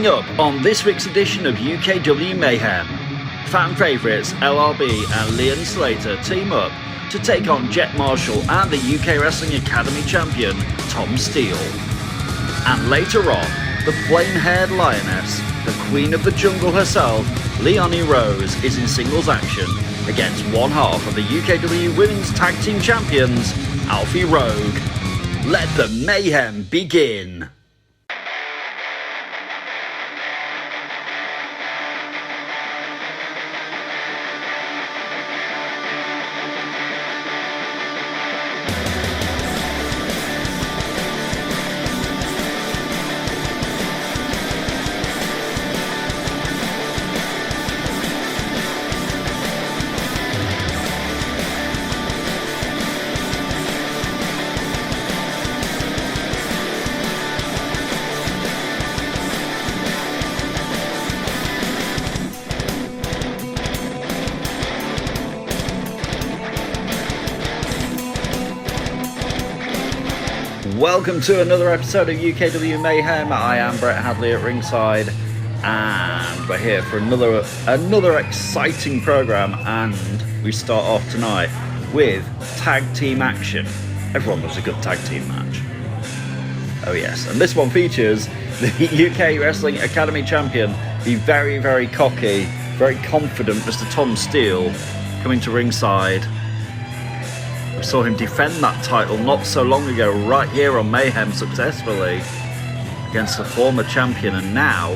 Coming up on this week's edition of UKW Mayhem, fan favourites LRB and Leon Slater team up to take on Jet Marshall and the UK Wrestling Academy champion Tom Steele. And later on, the flame-haired lioness, the queen of the jungle herself, Leonie Rose, is in singles action against one half of the UKW Women's Tag Team Champions, Alfie Rogue. Let the mayhem begin! Welcome to another episode of UKW Mayhem. I am Brett Hadley at ringside, and we're here for another exciting program. And we start off tonight with tag team action. Everyone loves a good tag team match. Oh yes, and this one features the UK Wrestling Academy champion, the very, very cocky, very confident Mr. Tom Steele, coming to ringside. We saw him defend that title not so long ago, right here on Mayhem, successfully against the former champion, and now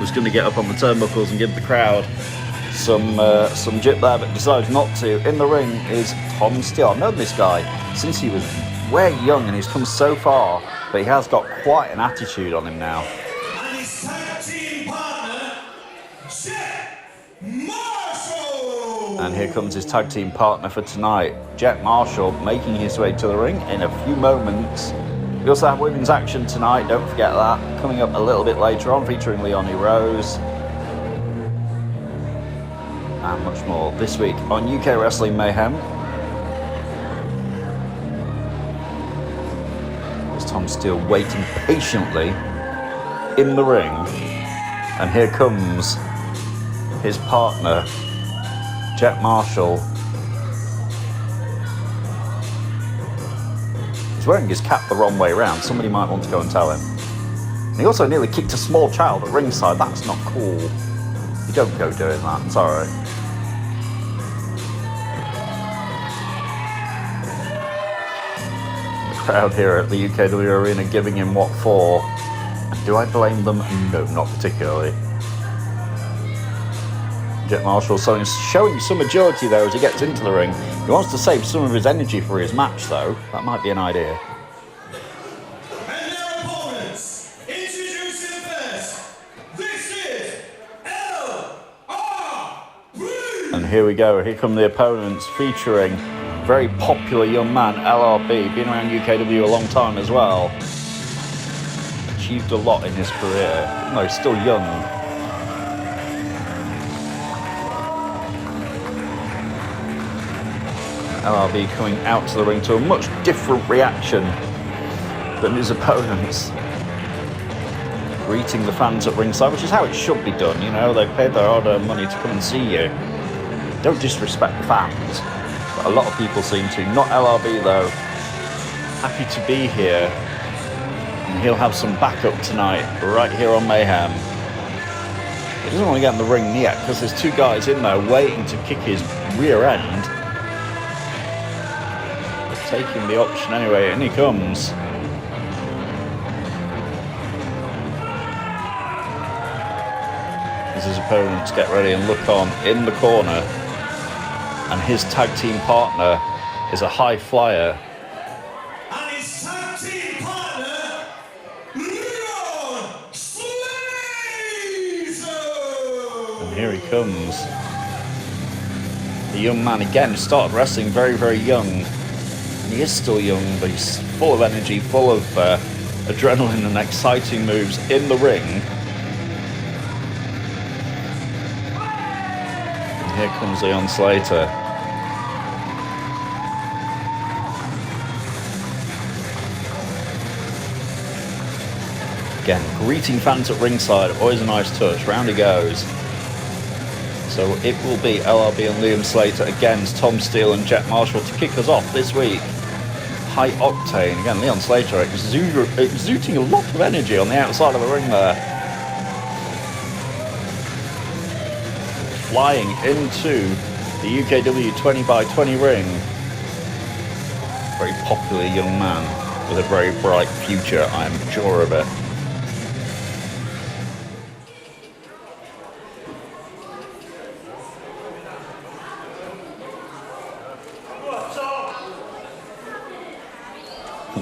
was going to get up on the turnbuckles and give the crowd some jip there, but decides not to. In the ring is Tom Steele. I've known this guy since he was way young, and he's come so far, but he has got quite an attitude on him now. And his tag team partner, Jet Marshall! And here comes his tag team partner for tonight, Jet Marshall, making his way to the ring in a few moments. We also have women's action tonight, don't forget that, coming up a little bit later on, featuring Leonie Rose. And much more this week on UK Wrestling Mayhem. There's Tom Steele waiting patiently in the ring. And here comes his partner, Jet Marshall. He's wearing his cap the wrong way around. Somebody might want to go and tell him. And he also nearly kicked a small child at ringside. That's not cool. You don't go doing that. It's alright. The crowd here at the UKW Arena giving him what for. Do I blame them? No, not particularly. Jet Marshall showing some agility there as he gets into the ring. He wants to save some of his energy for his match, though. That might be an idea. And their opponents, introducing first, this is LRB! And here we go. Here come the opponents, featuring very popular young man, LRB, been around UKW a long time as well. Achieved a lot in his career, even though he's still young. LRB coming out to the ring to a much different reaction than his opponents. Greeting the fans at ringside, which is how it should be done, you know, they paid their hard-earned money to come and see you. Don't disrespect the fans. But a lot of people seem to. Not LRB though. Happy to be here. And he'll have some backup tonight, right here on Mayhem. He doesn't want to get in the ring yet, because there's two guys in there waiting to kick his rear end. Taking the option anyway, and he comes. As his opponents get ready and look on in the corner, and his tag team partner is a high flyer. And his tag team partner, Leon Slater! And here he comes. The young man again started wrestling very, very young. He is still young, but he's full of energy, full of adrenaline and exciting moves in the ring. And here comes Leon Slater. Again, greeting fans at ringside, always a nice touch. Round he goes. So it will be LRB and Liam Slater against Tom Steele and Jet Marshall to kick us off this week. High octane. Again, Leon Slater exuding a lot of energy on the outside of the ring there. Flying into the UKW 20x20 ring. Very popular young man with a very bright future, I am sure of it.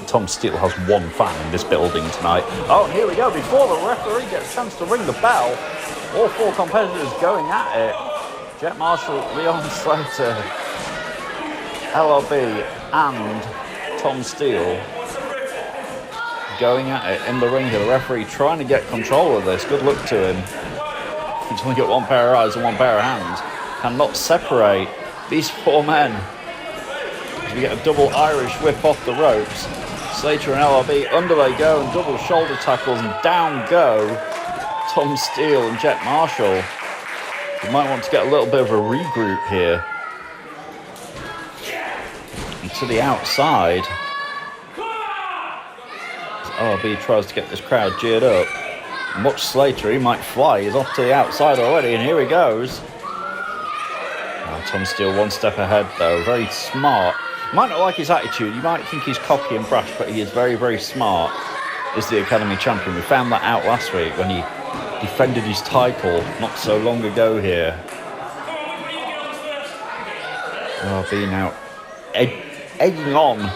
Tom Steele has one fan in this building tonight. Oh, here we go. Before the referee gets a chance to ring the bell, all four competitors going at it. Jet Marshall, Leon Slater, LRB and Tom Steele going at it in the ring here. The referee trying to get control of this. Good luck to him. He's only got one pair of eyes and one pair of hands. Cannot separate these four men. As we get a double Irish whip off the ropes. Slater and LRB, under they go, and double shoulder tackles, and down go Tom Steele and Jet Marshall. You might want to get a little bit of a regroup here. And to the outside, as LRB tries to get this crowd geared up. And watch Slater, he might fly, he's off to the outside already, and here he goes. Oh, Tom Steele one step ahead though, very smart. You might not like his attitude, you might think he's cocky and brash, but he is very, very smart. Is the Academy champion. We found that out last week when he defended his title not so long ago here. LRB now egging on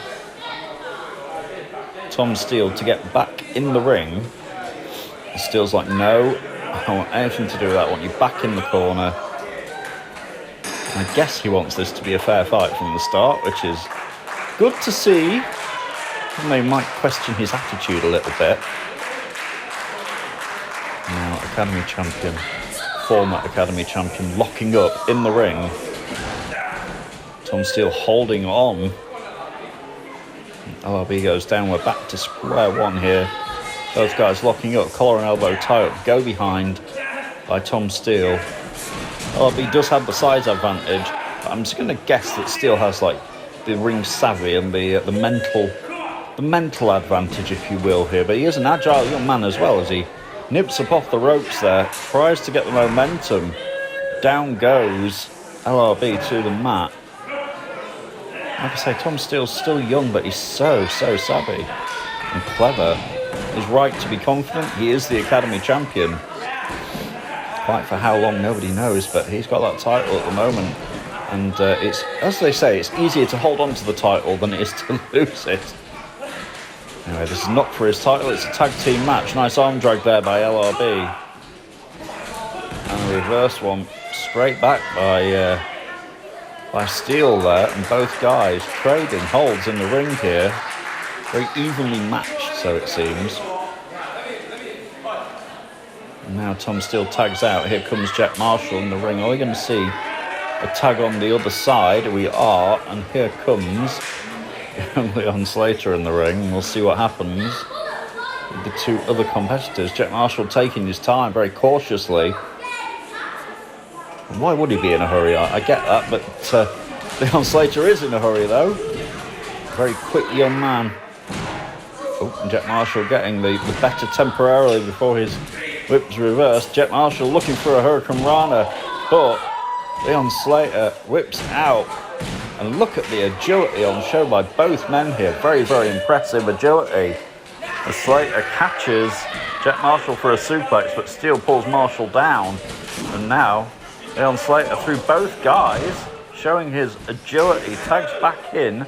Tom Steele to get back in the ring. Steele's like, no, I don't want anything to do with that. I want you back in the corner. I guess he wants this to be a fair fight from the start, which is good to see. And they might question his attitude a little bit. Now, Academy champion, former Academy champion, locking up in the ring. Tom Steele holding on. LRB goes down. We're back to square one here. Both guys locking up, collar and elbow tie up, go behind by Tom Steele. LRB does have the size advantage, but I'm just going to guess that Steele has like the ring savvy and the mental advantage, if you will, here. But he is an agile young man as well, as he nips up off the ropes there, tries to get the momentum. Down goes LRB to the mat. Like I say, Tom Steele's still young, but he's so savvy and clever. He's right to be confident. He is the Academy champion. Quite for how long, nobody knows, but he's got that title at the moment. And it's, as they say, it's easier to hold on to the title than it is to lose it. Anyway, this is not for his title, it's a tag team match. Nice arm drag there by LRB. And a reverse one straight back by Steele there. And both guys trading holds in the ring here. Very evenly matched, so it seems. And now Tom Steele tags out. Here comes Jet Marshall in the ring. Are we going to see a tag on the other side? We are. And here comes Leon Slater in the ring. We'll see what happens with the two other competitors. Jet Marshall taking his time very cautiously. And why would he be in a hurry? I get that, but Leon Slater is in a hurry though. Very quick young man. Oh, and Jet Marshall getting the better temporarily before his whips reversed. Jet Marshall looking for a Hurricane Rana, but Leon Slater whips out. And look at the agility on show by both men here. Very, very impressive agility. As Slater catches Jet Marshall for a suplex, but Steele pulls Marshall down. And now Leon Slater through both guys, showing his agility, tags back in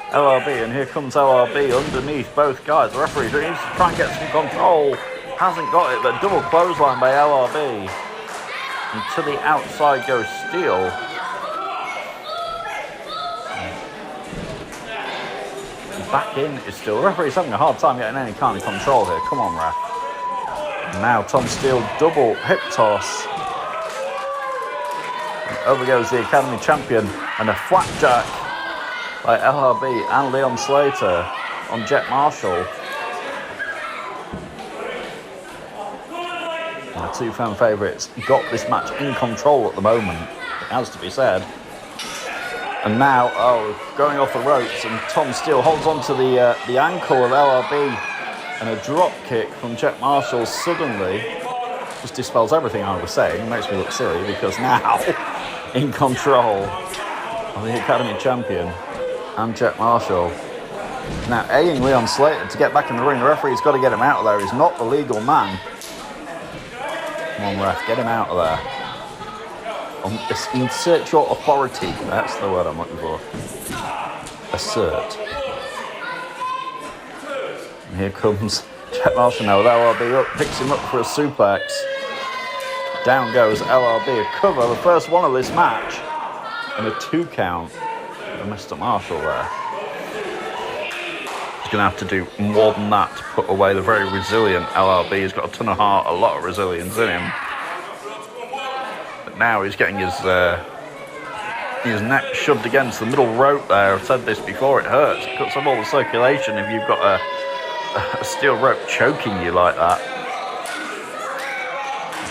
LRB, and here comes LRB underneath both guys. The referee needs to try and get some control. Hasn't got it, but double clothesline by LRB. And to the outside goes Steele. Back in is Steele. The referee's having a hard time getting any kind of control here. Come on, ref. And now Tom Steele double hip toss. And over goes the Academy champion, and a flapjack by LRB and Leon Slater on Jet Marshall. two fan favourites, got this match in control at the moment, it has to be said. And now, going off the ropes, and Tom Steele holds on to the ankle of LRB, and a drop kick from Jack Marshall suddenly just dispels everything I was saying. It makes me look silly, because now, in control of the Academy champion and Jack Marshall. Now, aiding Leon Slater to get back in the ring. The referee's got to get him out of there. He's not the legal man. Come on, ref, get him out of there. Insert your authority. That's the word I'm looking for. Assert. And here comes Jack Marshall now with LRB up, picks him up for a suplex. Down goes LRB, a cover, the first one of this match, and a 2 count for Mr. Marshall there. He's going to have to do more than that to put away the very resilient LRB. He's got a ton of heart, a lot of resilience in him. But now he's getting his neck shoved against the middle rope there. I've said this before, it hurts. It cuts off all the circulation if you've got a steel rope choking you like that.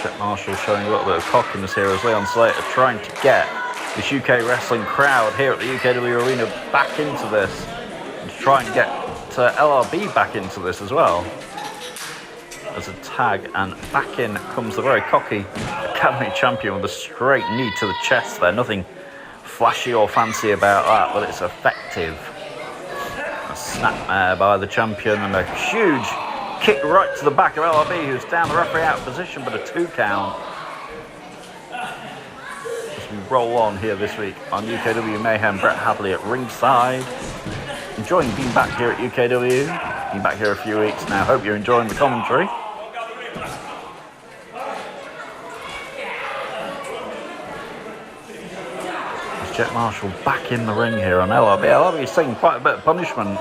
Jack Marshall showing a little bit of cockiness here as Leon Slater trying to get this UK wrestling crowd here at the UKW Arena back into this, and to try and get LRB back into this as well. As a tag, and back in comes the very cocky Academy champion with a straight knee to the chest there. Nothing flashy or fancy about that, but it's effective. A snapmare by the champion and a huge kick right to the back of LRB, who's down. The referee out of position, but a 2 count. As we roll on here this week on UKW Mayhem, Brett Hadley at ringside. Enjoying being back here at UKW. Been back here a few weeks now. Hope you're enjoying the commentary. There's Jack Marshall back in the ring here on LRB. LRB is taking quite a bit of punishment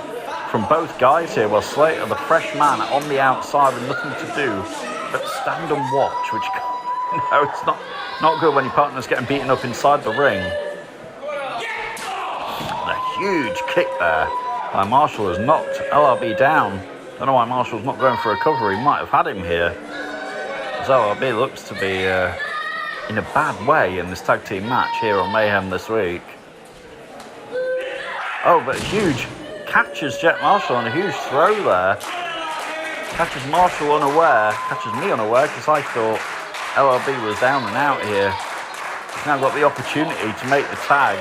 from both guys here, while Slater, the fresh man, on the outside with nothing to do but stand and watch, which, no, it's not good when your partner's getting beaten up inside the ring. And a huge kick there by Marshall has knocked LRB down. Don't know why Marshall's not going for a cover. He might have had him here, as LRB looks to be in a bad way in this tag team match here on Mayhem this week. Oh, but huge catches Jack Marshall on a huge throw there. Catches Marshall unaware, catches me unaware, because I thought LRB was down and out here. He's now got the opportunity to make the tag.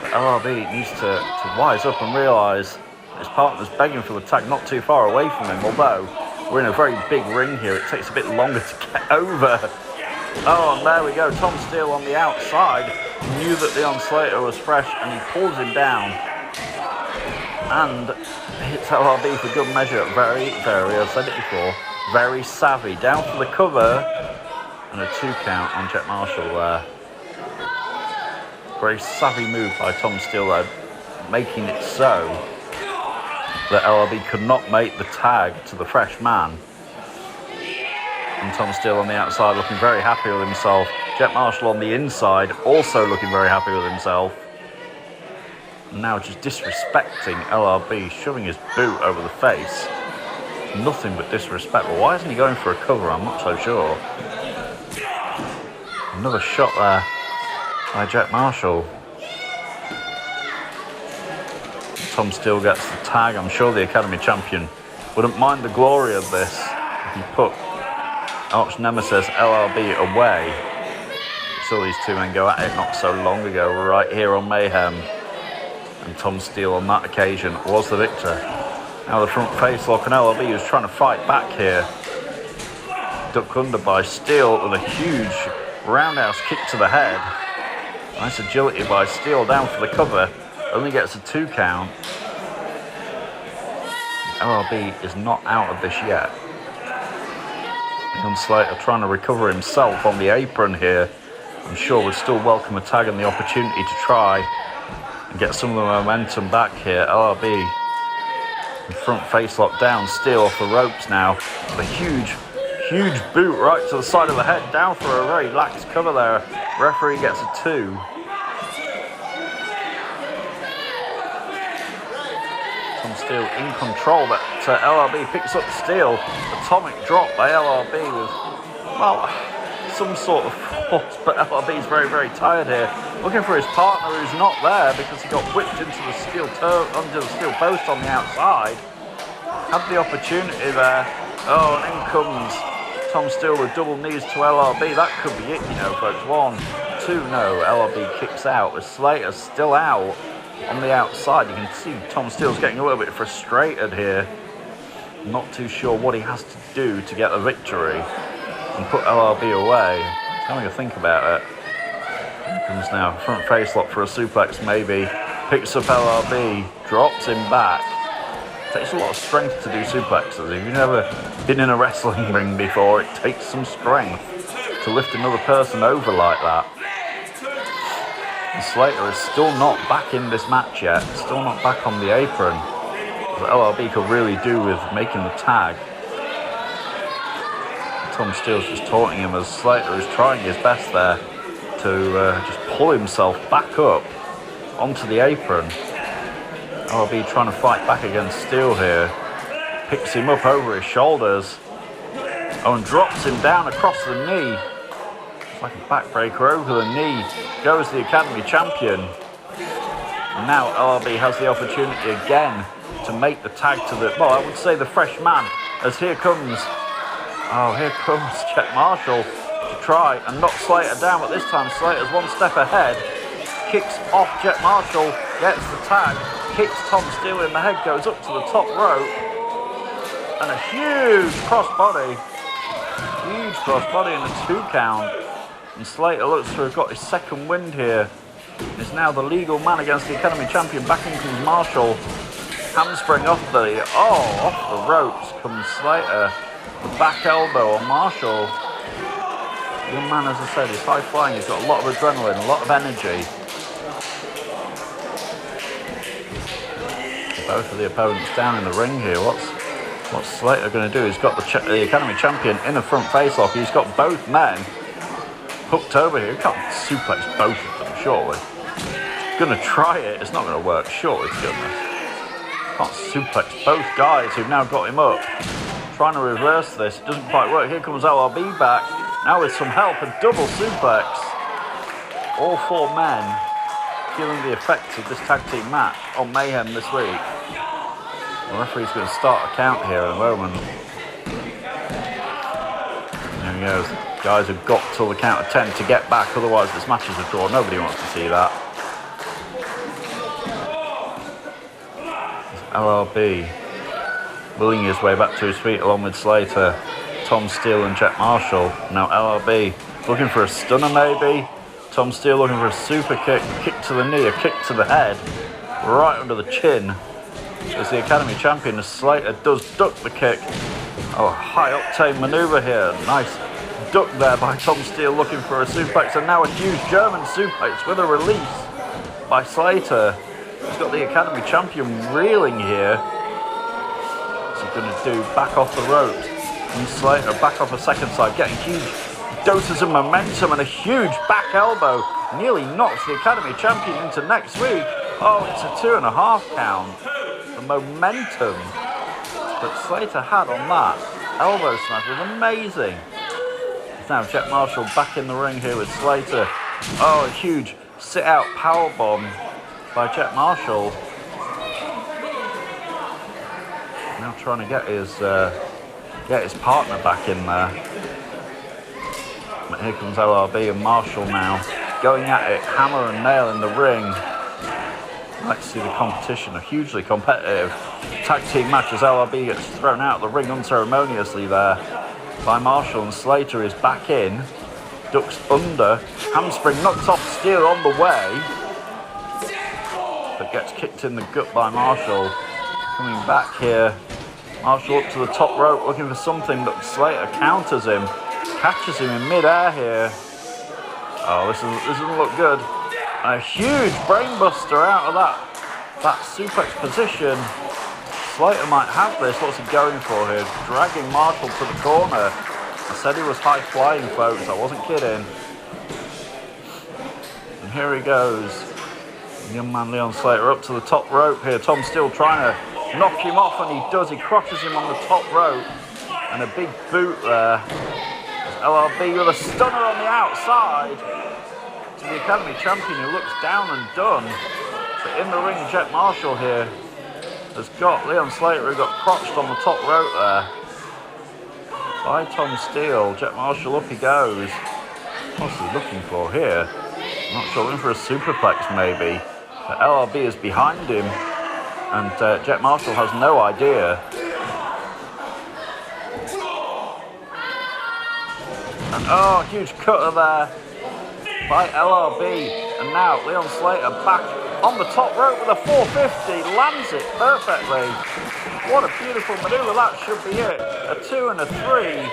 But LRB needs to wise up and realise his partner's begging for the tag not too far away from him, although we're in a very big ring here. It takes a bit longer to get over. Oh, and there we go. Tom Steele on the outside knew that Leon Slater was fresh, and he pulls him down and hits LRB for good measure. Very, I've said it before, very savvy. Down for the cover, and a 2 count on Jack Marshall there. Very savvy move by Tom Steele there, making it so that LRB could not make the tag to the fresh man. And Tom Steele on the outside looking very happy with himself. Jack Marshall on the inside also looking very happy with himself. And now just disrespecting LRB, shoving his boot over the face. Nothing but disrespect. Well, why isn't he going for a cover? I'm not so sure. Another shot there by Jack Marshall. Tom Steele gets the tag. I'm sure the Academy champion wouldn't mind the glory of this if he put arch nemesis LRB away. We saw these two men go at it not so long ago, right here on Mayhem. And Tom Steele on that occasion was the victor. Now the front face lock, and LRB was trying to fight back here. Ducked under by Steele with a huge roundhouse kick to the head. Nice agility by Steele, down for the cover. Only gets a 2 count. LRB is not out of this yet. Leon Slater trying to recover himself on the apron here. I'm sure would still welcome a tag and the opportunity to try and get some of the momentum back here. LRB in front face lock down. Steele off the ropes now. With a huge boot right to the side of the head. Down for a very lax cover there. Referee gets a 2. Tom Steele in control, but LRB picks up Steele. Atomic drop by LRB with well, some sort of force, but LRB's very, very tired here. Looking for his partner who's not there because he got whipped into the under the steel post on the outside. Had the opportunity there. Oh, and in comes Tom Steele with double knees to LRB. That could be it, you know, folks. 1, 2, no. LRB kicks out with Slater still out on the outside. You can see Tom Steele's getting a little bit frustrated here. Not too sure what he has to do to get the victory and put LRB away. Having a think about it. Here comes now front face lock for a suplex, maybe. Picks up LRB, drops him back. Takes a lot of strength to do suplexes. If you've never been in a wrestling ring before, it takes some strength to lift another person over like that. And Slater is still not back in this match yet. Still not back on the apron. What LRB could really do with making the tag. Tom Steele's just taunting him as Slater is trying his best there to just pull himself back up onto the apron. LRB trying to fight back against Steele here. Picks him up over his shoulders. Oh, and drops him down across the knee. It's like a backbreaker over the knee. Goes the Academy champion. And now LRB has the opportunity again to make the tag to the, well, I would say the fresh man, as here comes Jack Marshall to try and knock Slater down, but this time Slater's one step ahead, kicks off Jack Marshall, gets the tag, kicks Tom Steele in the head, goes up to the top rope, and a huge crossbody and a 2 count, and Slater looks to have got his second wind here. Is now the legal man against the Academy champion. Back in comes Marshall. Handspring off the ropes comes Slater. The back elbow on Marshall. Young man, as I said, is high flying. He's got a lot of adrenaline, a lot of energy. Both of the opponents down in the ring here. What's Slater going to do? He's got the Academy champion in a front face lock. He's got both men hooked over here. He can't suplex both of them, surely. He's going to try it. It's not going to work, surely, to goodness. Can't suplex both guys who've now got him up. Trying to reverse this. It doesn't quite work. Here comes LRB back. Now with some help, a double suplex. All 4 men feeling the effects of this tag team match on Mayhem this week. The referee's going to start a count here in a moment. There he goes. Guys have got till the count of 10 to get back, otherwise this match is a draw. Nobody wants to see that. LRB willing his way back to his feet along with Slater, Tom Steele and Jack Marshall. Now LRB looking for a stunner maybe. Tom Steele looking for a super kick, kick to the knee, a kick to the head, right under the chin. As the Academy champion, as Slater does duck the kick. Oh, high octane manoeuvre here. Nice duck there by Tom Steele looking for a suplex, and now a huge German suplex with a release by Slater. He's got the Academy champion reeling here. What's he going to do? Back off the ropes. And Slater back off a second side, getting huge doses of momentum, and a huge back elbow nearly knocks the Academy champion into next week. Oh, it's a 2.5 count. The momentum that Slater had on that elbow smash was amazing. It's now Jack Marshall back in the ring here with Slater. Oh, a huge sit-out powerbomb by Jack Marshall. Now trying to get his partner back in there. But here comes LRB and Marshall now going at it, hammer and nail in the ring. I'd like to see the competition, a hugely competitive tag team match as LRB gets thrown out of the ring unceremoniously there by Marshall, and Slater is back in, ducks under, hamstring knocks off Steele on the way, but gets kicked in the gut by Marshall. Coming back here, Marshall up to the top rope looking for something, but Slater counters him, catches him in mid-air here. Oh, this doesn't look good. And a huge brainbuster out of that suplex position. Slater might have this. What's he going for here? Dragging Marshall to the corner. I said he was high flying, folks. I wasn't kidding. And here he goes. Young man Leon Slater up to the top rope here. Tom Steele trying to knock him off, and he does. He crotches him on the top rope. And a big boot there. LRB with a stunner on the outside to the Academy champion, who looks down and done. But in the ring, Jet Marshall here has got Leon Slater, who got crotched on the top rope there by Tom Steele. Jet Marshall, up he goes. What's he looking for here? I'm not sure, looking for a superplex maybe. But LRB is behind him, and Jet Marshall has no idea. And oh, huge cutter there by LRB. And now Leon Slater back on the top rope with a 450, lands it perfectly. What a beautiful maneuver, that should be it. A 2 and a 3,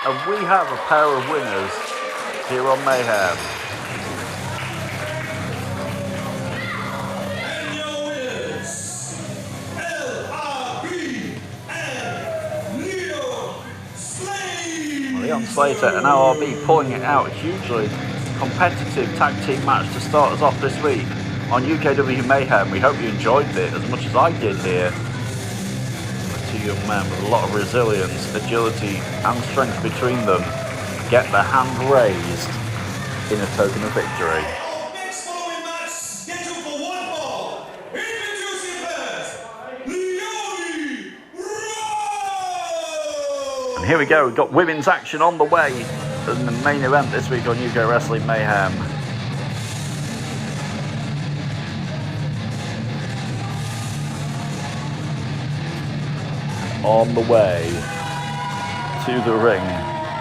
and we have a pair of winners here on Mayhem. And your winners, LRB and Leon Slater. Leon Slater and LRB pulling it out hugely. Competitive tag team match to start us off this week on UKW Mayhem. We hope you enjoyed it as much as I did here. The two young men with a lot of resilience, agility and strength between them get their hand raised in a token of victory. Next following match scheduled for one more. Introducing first, Leonie Rose. And here we go, we've got women's action on the way in the main event this week on UK Wrestling Mayhem. On the way to the ring,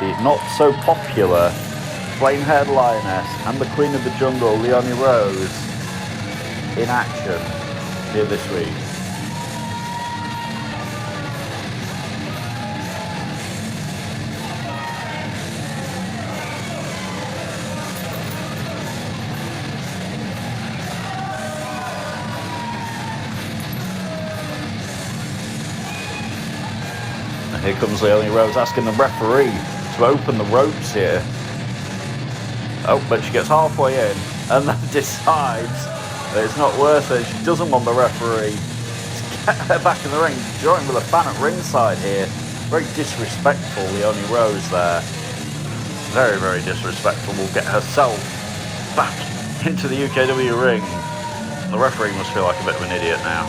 the not so popular flame-haired lioness and the queen of the jungle, Leonie Rose, in action here this week. Here comes Leonie Rose asking the referee to open the ropes here. Oh, but she gets halfway in and then decides that it's not worth it. She doesn't want the referee to get her back in the ring. Joined with a fan at ringside here. Very disrespectful, Leonie Rose there. Very, very disrespectful. Will get herself back into the UKW ring. The referee must feel like a bit of an idiot now.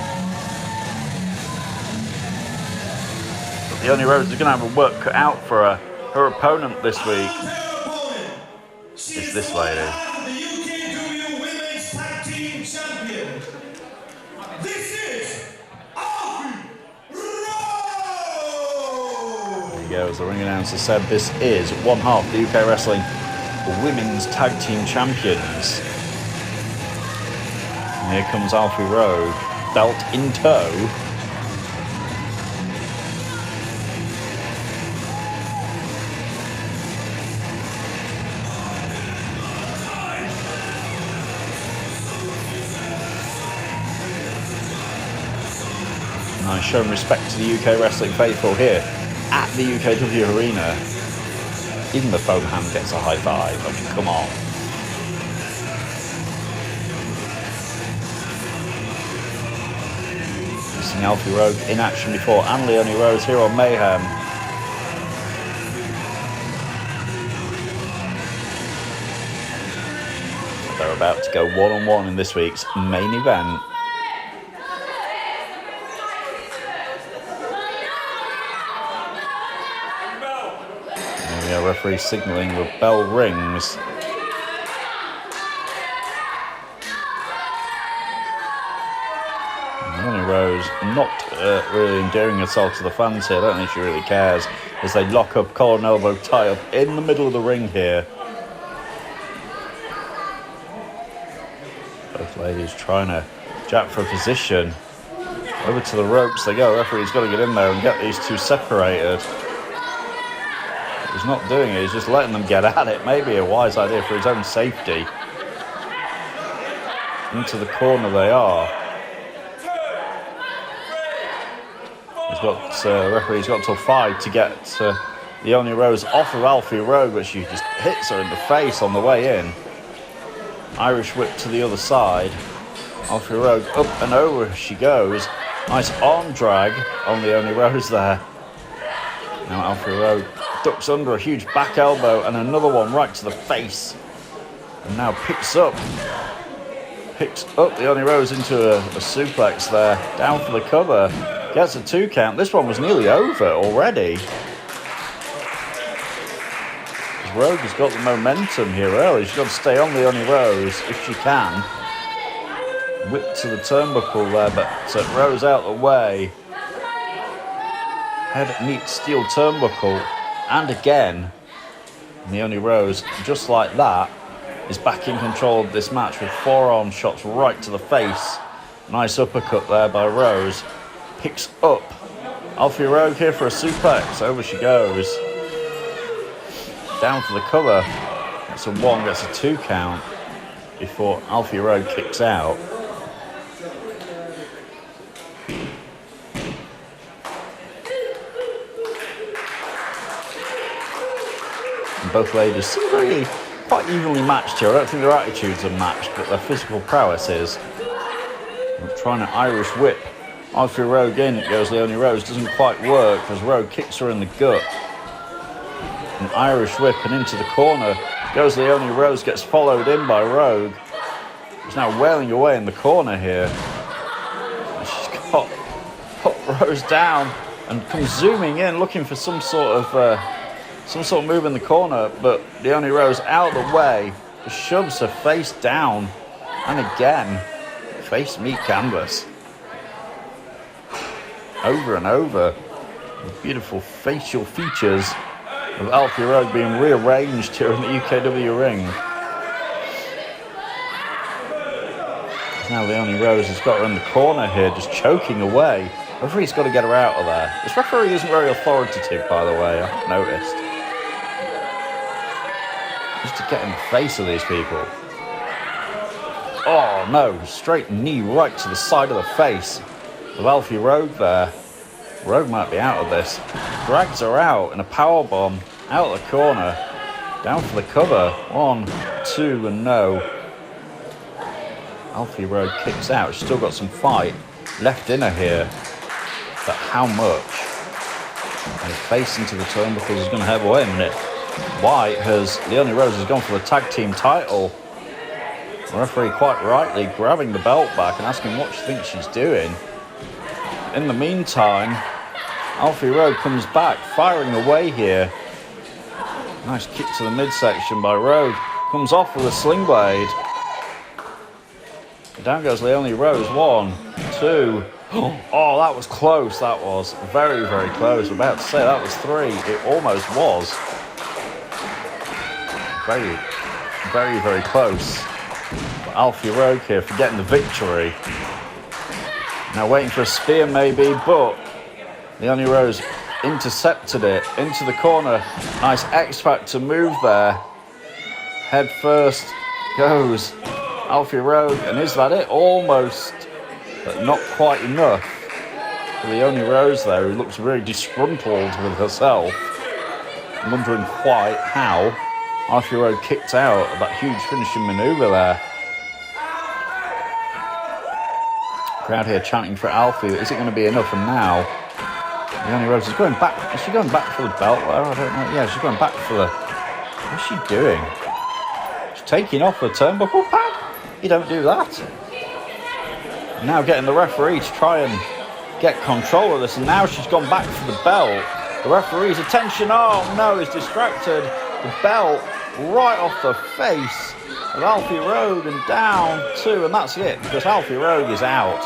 Leonie Rose is going to have a work cut out for her. Her opponent this week is this lady. The UKW Women's Tag Team Champion. This is Alfie Rose. There you go, as the ring announcer said, this is one half the UK Wrestling Women's Tag Team Champions. And here comes Alfie Rose, belt in tow. Nice showing respect to the UK Wrestling faithful here at the UKW Arena. Even the foam hand gets a high five. I mean, come on. We've seen Alfie Rose in action before and Leonie Rose here on Mayhem. They're about to go one-on-one in this week's main event. Referee signalling the bell rings. Leonie Rose not really endearing herself to the fans here. I don't think she really cares as they lock up, collar and elbow tie up in the middle of the ring here. Both ladies trying to jab for a position. Over to the ropes they go. Referee's got to get in there and get these two separated. He's not doing it, he's just letting them get at it. Maybe a wise idea for his own safety. Into the corner they are. He's got referee's got till 5 to get Leonie Rose off of Alfie Rose, but she just hits her in the face on the way in. Irish whip to the other side. Alfie Rose up and over she goes. Nice arm drag on Leonie Rose there. Now Alfie Rose ducks under a huge back elbow and another one right to the face. And now picks up Leonie Rose into a suplex there. Down for the cover. Gets a 2 count. This one was nearly over already. Rogue has got the momentum here early. She's got to stay on Leonie Rose if she can. Whip to the turnbuckle there, but Rose out the way. Head neat steel turnbuckle. And again, Leonie Rose, just like that, is back in control of this match with forearm shots right to the face. Nice uppercut there by Rose. Picks up Alfie Rogue here for a suplex. Over she goes. Down for the cover. Gets a 1, gets a 2 count before Alfie Rogue kicks out. And both ladies seem really quite evenly matched here. I don't think their attitudes are matched, but their physical prowess is. I'm trying an Irish whip. Alfie Rogue in, goes Leonie Rose. Doesn't quite work as Rogue kicks her in the gut. An Irish whip and into the corner goes Leonie Rose, gets followed in by Rogue. She's now wailing away in the corner here. And she's got put Rose down and comes zooming in, looking for some sort of move in the corner, but Leonie Rose out of the way, shoves her face down, and again, face meet canvas. Over and over, with beautiful facial features of Alfie Rogue being rearranged here in the UKW ring. Now Leonie Rose has got her in the corner here, just choking away. The referee's got to get her out of there. This referee isn't very authoritative, by the way, I've noticed. Just to get in the face of these people. Oh no, straight knee right to the side of the face of Alfie Rogue there. Rogue might be out of this. Drags her out in a powerbomb out of the corner. Down for the cover. 1, 2, and no. Alfie Rogue kicks out. She's still got some fight left in her here. But how much? And face into the turnbuckles is going to have away a minute. Leonie Rose has gone for the tag team title. The referee quite rightly grabbing the belt back and asking what she thinks she's doing. In the meantime, Alfie Rogue comes back, firing away here. Nice kick to the midsection by Rogue. Comes off with a sling blade. Down goes Leonie Rose. 1, 2. Oh, that was close. That was very, very close. I'm about to say that was 3. It almost was. Very, very, very close. But Alfie Rogue here for getting the victory. Now waiting for a spear maybe, but Leonie Rose intercepted it into the corner. Nice X-Factor move there. Head first goes Alfie Rogue, and is that it? Almost, but not quite enough. For Leonie Rose there, who looks very disgruntled with herself. I'm wondering quite how Alfie Rogue kicked out of that huge finishing manoeuvre there. Crowd here chanting for Alfie. Is it going to be enough? And now Leonie Rose is going back. Is she going back for the belt there? I don't know. Yeah, she's going back for the... What's she doing? She's taking off the turnbuckle pad? You don't do that. Now getting the referee to try and get control of this. And now she's gone back for the belt. The referee's attention, oh no, is distracted. The belt right off the face of Alfie Rogue and down 2, and that's it, because Alfie Rogue is out.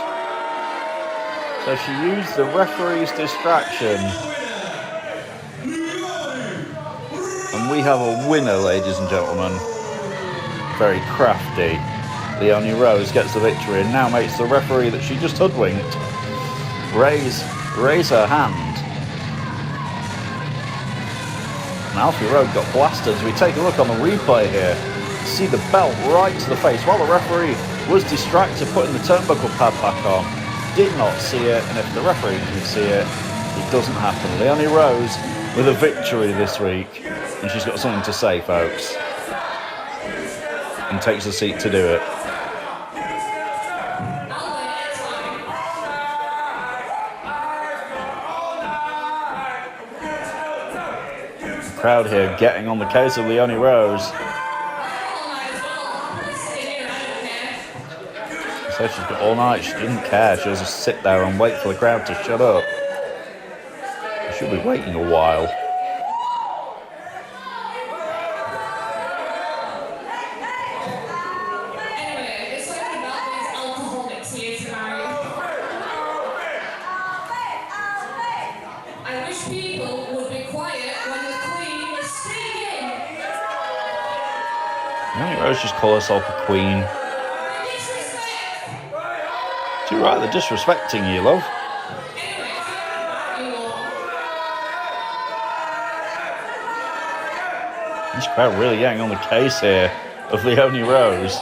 So she used the referee's distraction. And we have a winner, ladies and gentlemen. Very crafty. Leonie Rose gets the victory and now makes the referee that she just hoodwinked raise her hand. And Alfie Rogue got blasted. As we take a look on the replay here, see the belt right to the face while the referee was distracted putting the turnbuckle pad back on. Did not see it, and if the referee can see it, it doesn't happen. Leonie Rose with a victory this week, and she's got something to say, folks, and takes a seat to do it. crowd here getting on the case of Leonie Rose. She said she's got all night. She didn't care. She'll just sit there and wait for the crowd to shut up. She'll be waiting a while. Leonie Rose just call herself a queen. Too right, they're disrespecting you, love. This crowd really getting on the case here of Leonie Rose.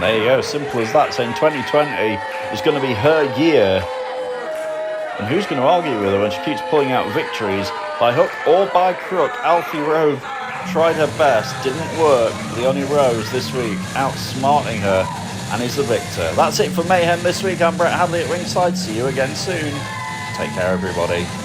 There you go, simple as that, saying 2020 is going to be her year. And who's going to argue with her when she keeps pulling out victories? By hook or by crook, Alfie Rowe tried her best, didn't work. Leonie Rose this week outsmarting her and is the victor. That's it for Mayhem this week. I'm Brett Hadley at ringside. See you again soon. Take care, everybody.